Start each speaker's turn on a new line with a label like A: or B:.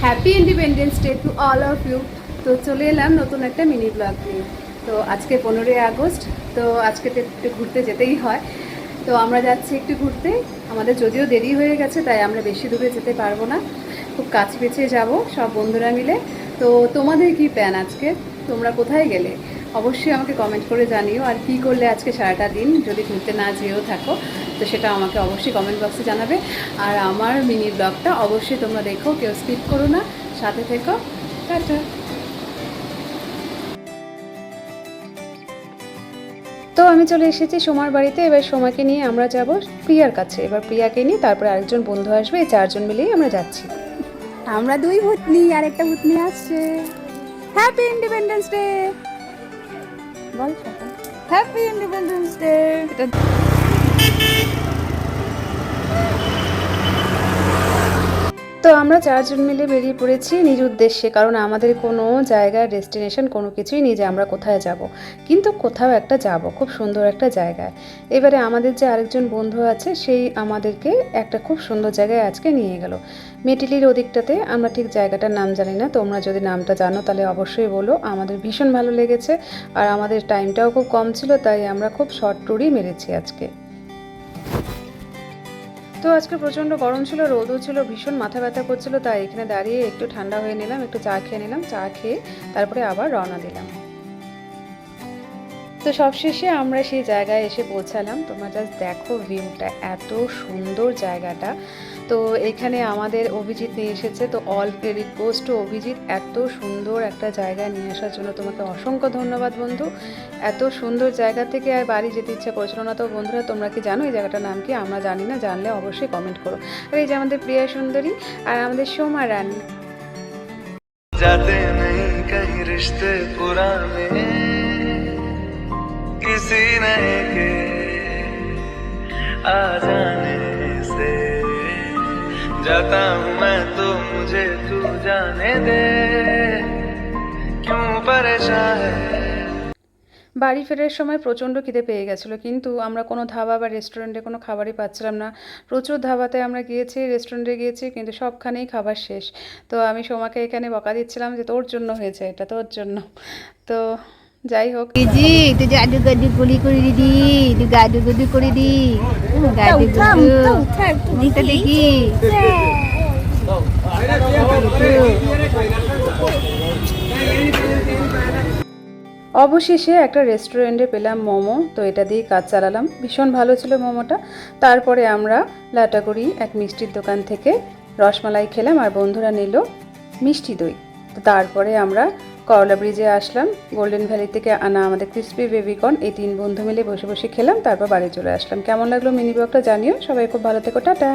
A: Happy independence day to all of you. তো চলে এলাম নতুন একটা মিনি ব্লগ নিয়ে। তো আজকে 15ই আগস্ট, তো আজকে তো একটু ঘুরতে যেতেই হয়। তো আমরা যাচ্ছি একটু ঘুরতে। আমাদের যদিও দেরি হয়ে গেছে, তাই আমরা বেশি দূরে যেতে পারবো না, খুব কাছে পেছিয়ে যাব সব বন্ধুরা মিলে। তো তোমাদের কি প্ল্যান আজকে? তোমরা কোথায় গেলে অবশ্যই আমাকে কমেন্ট করে জানিও। আর কি করলে আজকে সারাটা দিন, যদি ঘুরতে না যেয়েও থাকো তো সেটা আমাকে অবশ্যই কমেন্ট বক্সে জানাবে। আর আমার মিনি ব্লগটা অবশ্যই তোমরা দেখো, কেউ স্কিপ করো না, সাথে থেকো। টাটা। তো আমি চলে এসেছি সোমার বাড়িতে। এবার সোমাকে নিয়ে আমরা যাব প্রিয়ার কাছে। এবার প্রিয়াকে নিয়ে তারপরে আরেকজন বন্ধু আসবে, এই 4 জন মিলেই আমরা যাচ্ছি। আমরা 2 ভূতনি আর একটা ভূতনি আসছে। হ্যাপি ইন্ডিপেন্ডেন্স ডে বল। Happy independence day. তো আমরা 4 জন মিলে বেরিয়ে পড়েছি নিজ উদ্দেশ্যে, কারণ আমাদের কোনো জায়গার ডেস্টিনেশন কোনো কিছুই নেই যে আমরা কোথায় যাব, কিন্তু কোথাও একটা যাব, খুব সুন্দর একটা জায়গায়। এবারে আমাদের যে আরেকজন বন্ধু আছে, সেই আমাদেরকে একটা খুব সুন্দর জায়গায় আজকে নিয়ে গেল। মেটিলির ওদিকটাতে, আমরা ঠিক জায়গাটার নাম জানি না, তোমরা যদি নামটা জানো তাহলে অবশ্যই বলো। আমাদের ভীষণ ভালো লেগেছে, আর আমাদের টাইমটাও খুব কম ছিল, তাই আমরা খুব শর্ট ট্যুরই মেরেছি আজকে। তো আজকে প্রচণ্ড গরম ছিল, রোদও ছিল, ভীষণ মাথা ব্যথা করছিল, তাই এখানে দাঁড়িয়ে একটু ঠান্ডা হয়ে নিলাম, একটু চা খেয়ে নিলাম। চা খেয়ে তারপরে আবার রওনা দিলাম। তো সবশেষে আমরা সেই জায়গায় এসে পৌঁছালাম। তোমরা জাস্ট দেখো ভিউটা, এত সুন্দর জায়গাটা। তো এখানে আমাদের অভিজিৎ নিয়ে এসেছে। তো all credit goes to Abhijit, এত সুন্দর একটা জায়গায় নিয়ে আসার জন্য তোমাকে অসংখ্য ধন্যবাদ বন্ধু। এত সুন্দর জায়গা থেকে আর বাড়ি যেতে ইচ্ছা করছিল না। তো বন্ধুরা, তোমরা কি জানো এই জায়গাটার নাম কি? আমরা জানি না, জানলে অবশ্যই কমেন্ট করো। আর এই যে আমাদের প্রিয়া সুন্দরী আর আমাদের সোমা রানী।
B: जाते नहीं कहीं रिश्ते पुराने किसी नए के आ जाने से जाता हूँ मैं तो मुझे तू जाने दे क्यों परेशान है।
A: বাড়ি ফেরার সময় প্রচণ্ড খিদে পেয়ে গেছিলো, কিন্তু আমরা কোনো ধাবা বা রেস্টুরেন্টে কোনো খাবারই পাচ্ছিলাম না। প্রচুর ধাবাতে আমরা গিয়েছি, রেস্টুরেন্টে গিয়েছি, কিন্তু সবখানেই খাবার শেষ। তো আমি সোমাকে এখানে বকা দিচ্ছিলাম যে তোর জন্য হয়েছে, এটা তোর জন্য। তো যাই হোক,
C: জি তুই গাডু গাডু গুলি করে দিদি, তুই গাডু গাডু করে দি, গাডু গাডু দিতে দেখি।
A: অবশেষে একটা রেস্টুরেন্টে পেলাম মোমো। তো এটা দিয়ে কাজ চালালাম, ভীষণ ভালো ছিল মোমোটা। তারপরে আমরা লাটাগুড়ি এক মিষ্টির দোকান থেকে রসমালাই খেলাম, আর বন্ধুরা নিল মিষ্টি দই। তো তারপরে আমরা করলা ব্রিজে আসলাম। গোল্ডেন ভ্যালি থেকে আনা আমাদের ক্রিসপি বেবিকর্ন, এই 3 বন্ধু মিলে বসে বসে খেলাম, তারপর বাড়ি চলে আসলাম। কেমন লাগলো মিনি ব্লগটা জানিও। সবাই খুব ভালো থেকো, টাটা।